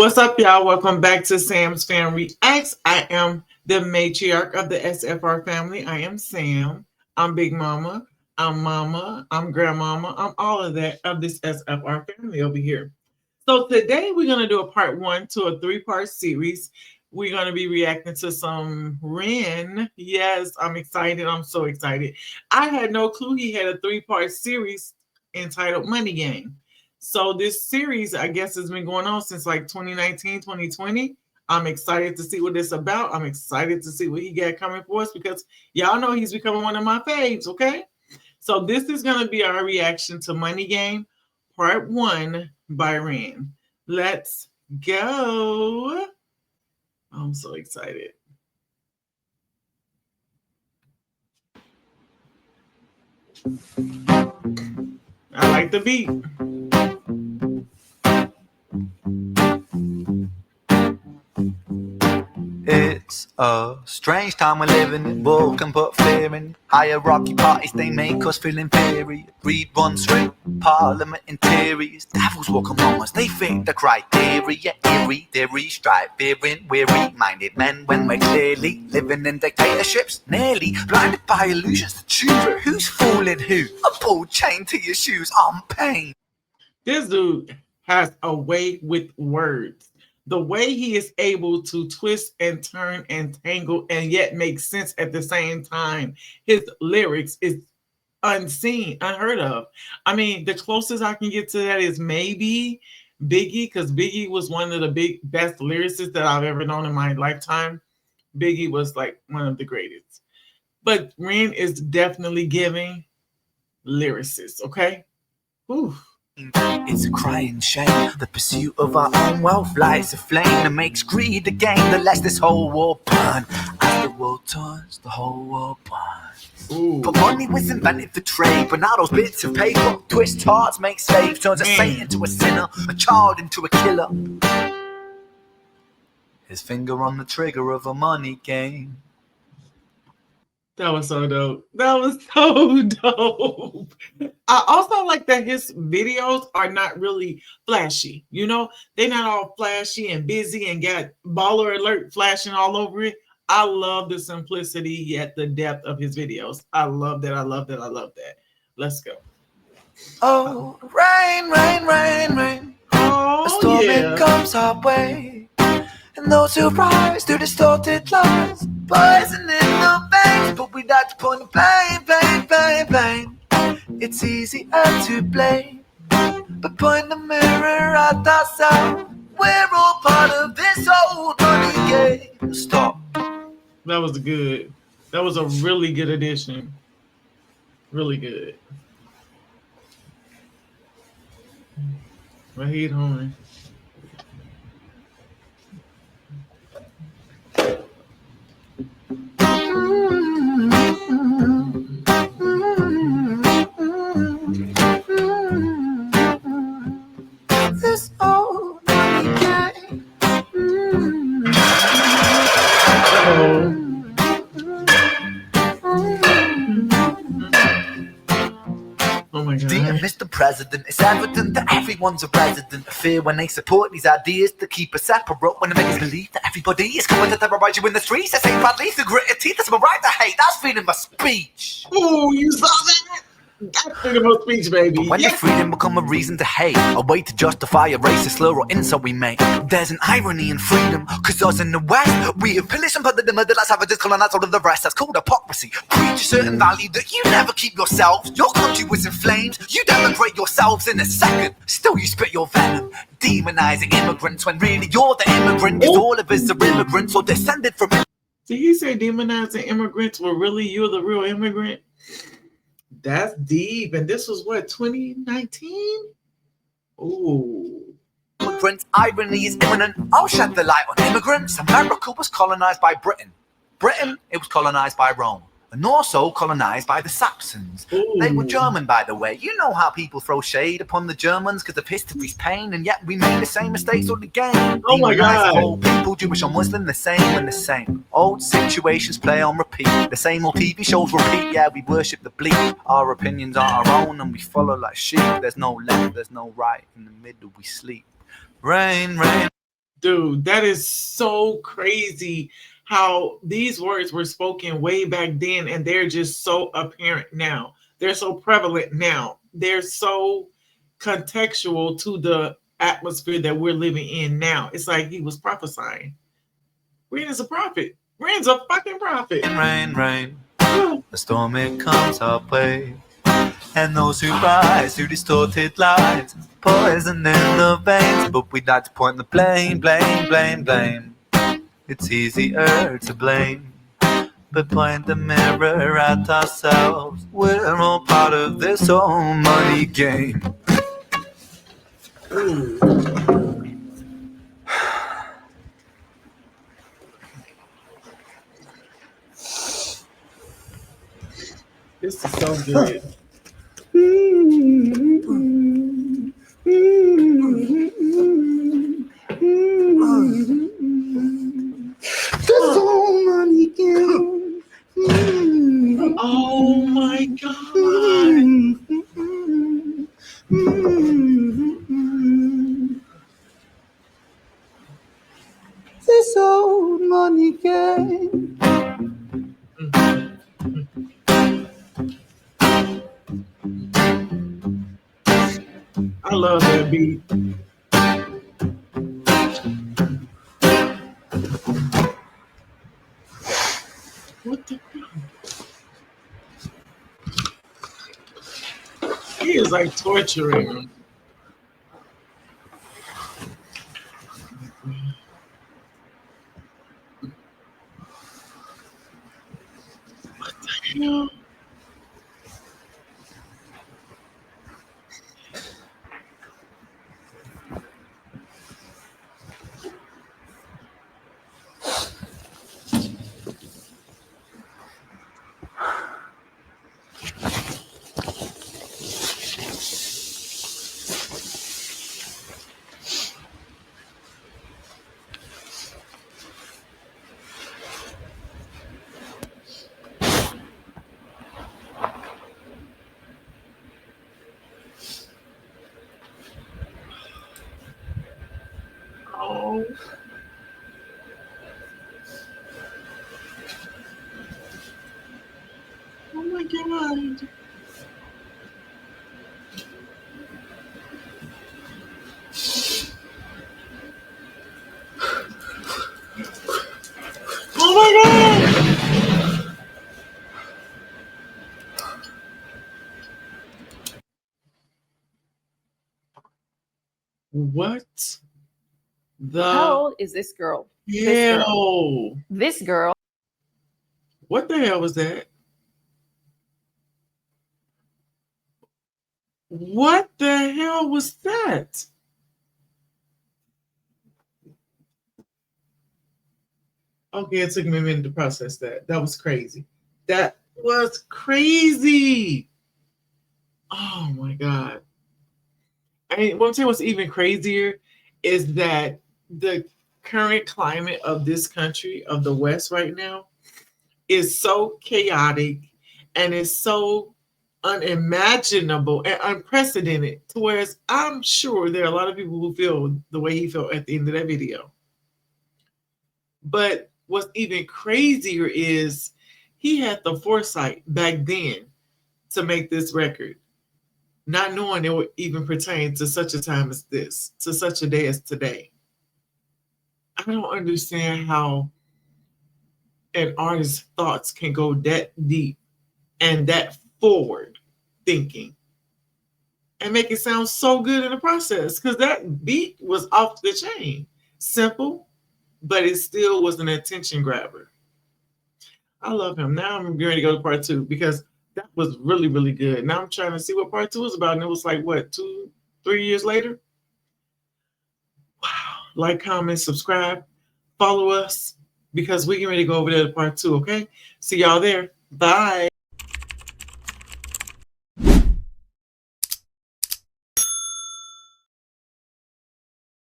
What's up, y'all? Welcome back to Sam's Fam Reacts. I am the matriarch of the SFR family. I am Sam. I'm Big Mama. I'm Mama. I'm Grandmama. I'm all of that of this SFR family over here. So today we're going to do a part one to a three-part series. We're going to be reacting to some Ren. Yes, I'm excited. I'm so excited. I had no clue he had a three-part series entitled Money Game. So this series, I guess, has been going on since like 2019, 2020. I'm excited to see what it's about. I'm excited to see what he got coming for us because y'all know he's becoming one of my faves, okay? So this is going to be our reaction to Money Game, part one by Ren. Let's go. I'm so excited. I like the beat. It's a strange time we're living in. War can put fear in. Hierarchy parties, they make us feel inferior. Greed runs through parliament interiors. Devils walk among us, they fit the criteria. Eerie, theory, strife, fearing, weary-minded men when we're clearly living in dictatorships. Nearly blinded by illusions to choose who's fooling who. A pull chain to your shoes on pain. This dude has a way with words. The way he is able to twist and turn and tangle and yet make sense at the same time. His lyrics is unseen, unheard of. I mean, the closest I can get to that is maybe Biggie, because Biggie was one of the best lyricists that I've ever known in my lifetime. Biggie was like one of the greatest. But Ren is definitely giving lyricist, okay? Ooh. It's a crying shame. The pursuit of our own wealth lights a flame that makes greed a game that lets this whole world burn. As the world turns, the whole world burns. Ooh. But money was invented for trade, but now those bits of paper twist hearts, make slaves, turns a saint into a sinner, a child into a killer. His finger on the trigger of a money game. That was so dope. That was so dope. I also like that his videos are not really flashy. You know, they're not all flashy and busy and got baller alert flashing all over it. I love the simplicity yet the depth of his videos. I love that. I love that. I love that. Let's go. Oh, rain, rain, rain, rain. Oh, a storm yeah. It comes our way. And those who rise to distorted lies, poison in the veins, but we die to point the pain, pain, pain, pain. It's easier to blame, but point the mirror at ourselves. We're all part of this old money game. Stop. That was good. That was a really good addition. Really good. My heat horn. This old money game. Oh my God. Dear Mr. President, it's evident that everyone's a resident of fear when they support these ideas to keep us separate. When they make us believe that everybody is coming to terrorize you in the streets. They say badly through gritted teeth. That's my right to hate. That's freedom of speech. Oh, you saw that? That's freedom of speech, baby. But when yes. the freedom become a reason to hate, a way to justify a racist slur or insult we make, there's an irony in freedom, cause us in the West, we have pillaged and plundered the middle class, savages, colonized all of the rest. That's called hypocrisy. Preach a certain value that you never keep yourselves. Your country was in flames, you denigrate yourselves in a second. Still you spit your venom, demonizing immigrants when really you're the immigrant, cause all of us are immigrants or descended from. Did he say demonizing immigrants were really you're the real immigrant? That's deep. And this was what, 2019? Ooh. Immigrants, irony is imminent. I'll shed the light on immigrants. America was colonized by Britain. Britain, it was colonized by Rome. And also colonized by the Saxons. Ooh. They were German, by the way. You know how people throw shade upon the Germans because of history's pain, and yet we made the same mistakes all again. Oh my God. All people, Jewish or Muslim, the same and the same. Old situations play on repeat. The same old TV shows repeat. Yeah, we worship the bleak. Our opinions are our own and we follow like sheep. There's no left, there's no right. In the middle we sleep. Rain, rain. Dude, that is so crazy how these words were spoken way back then and they're just so apparent now. They're so prevalent now. They're so contextual to the atmosphere that we're living in now. It's like he was prophesying. Ren is a prophet. Ren's a fucking prophet. Rain, rain, a storm it comes our way. And those who rise through distorted lies, poison in the veins. But we'd like to point the blame, blame, blame, blame. It's easier to blame, but point the mirror at ourselves. We're all part of this whole money game. Ooh. This is so good. This whole money game. Oh my God. This old money game. I love that beat. What the fuck? He is like torturing him. What the hell? Oh. Oh my God. Oh my God. What the How old is this girl? hell? This girl. What the hell was that? What the hell was that? Okay, it took me a minute to process that. That was crazy. That was crazy. Oh my God. I want to tell you what's even crazier is that the current climate of this country, of the West right now, is so chaotic and is so unimaginable and unprecedented to whereas I'm sure there are a lot of people who feel the way he felt at the end of that video. But what's even crazier is he had the foresight back then to make this record, not knowing it would even pertain to such a time as this, to such a day as today. I don't understand how an artist's thoughts can go that deep and that forward thinking and make it sound so good in the process because that beat was off the chain. Simple, but it still was an attention grabber. I love him. Now I'm ready to go to part two because that was really, really good. Now I'm trying to see what part two is about. And it was like, what, 2-3 years later? Wow. Like, comment, subscribe, follow us because we're getting ready to go over there to part two, okay? See y'all there. Bye.